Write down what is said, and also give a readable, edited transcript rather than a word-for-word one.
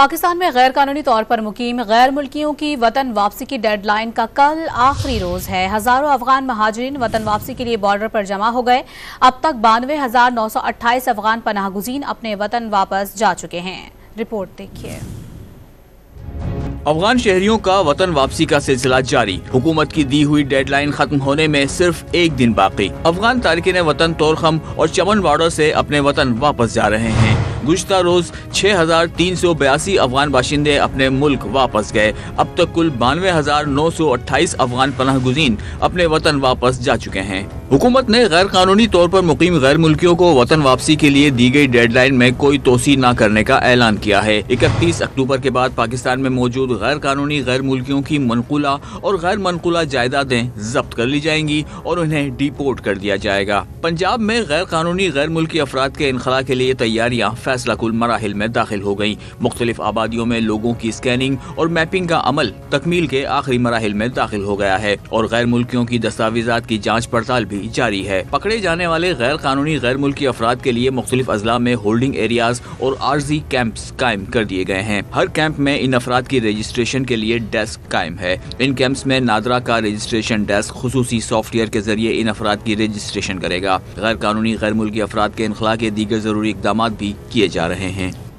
پاکستان میں غیر قانونی طور پر مقیم غیر ملکیوں کی وطن واپسی کی ڈیڈ لائن کا کل آخری روز ہے۔ ہزاروں افغان مہاجرین وطن واپسی کے لیے بارڈر پر جمع ہو گئے۔ اب تک 92,928 افغان پناہ گزین اپنے وطن واپس جا چکے ہیں۔ رپورٹ دیکھیے۔ افغان شہریوں کا وطن واپسی کا سلسلہ جاری۔ حکومت کی دی ہوئی ڈیڈ لائن ختم ہونے میں صرف ایک دن باقی۔ افغان تارکین وطن طورخم اور چمن بارڈر سے اپنے وطن واپس جا رہے ہیں۔ گزشتہ روز 6,382 افغان باشندے اپنے ملک واپس گئے۔ اب تک کل 92,928 افغان پناہ گزین اپنے وطن واپس جا چکے ہیں۔ حکومت نے غیر قانونی طور پر مقیم غیر ملکیوں کو وطن واپسی کے لیے دی گئی ڈیڈ لائن میں کوئی توسیع نہ کرنے کا اعلان کیا ہے۔ 31 اکتوبر کے بعد پاکستان میں موجود غیر قانونی غیر ملکیوں کی منقولہ اور غیر منقولہ جائیدادیں ضبط کر لی جائیں گی اور انہیں ڈی پورٹ کر دیا جائے گا۔ پنجاب میں غیر قانونی غیر ملکی افراد کے انخلاء کے لیے تیاریاں فیصلہ کل مراحل میں داخل ہو گئیں۔ مختلف آبادیوں میں لوگوں کی اسکیننگ اور میپنگ کا عمل تکمیل کے آخری مراحل میں داخل ہو گیا ہے اور غیر ملکیوں کی دستاویزات کی جانچ پڑتال بھی جاری ہے۔ پکڑے جانے والے غیر قانونی غیر ملکی افراد کے لیے مختلف اضلاع میں ہولڈنگ ایریاز اور عارضی کیمپس قائم کر دیے گئے ہیں۔ ہر کیمپ میں ان افراد کی رجسٹریشن کے لیے ڈیسک قائم ہے۔ ان کیمپس میں نادرا کا رجسٹریشن ڈیسک خصوصی سافٹ ویئر کے ذریعے ان افراد کی رجسٹریشن کرے گا۔ غیر قانونی غیر ملکی افراد کے انخلاء کے دیگر ضروری اقدامات بھی کیے جا رہے ہیں۔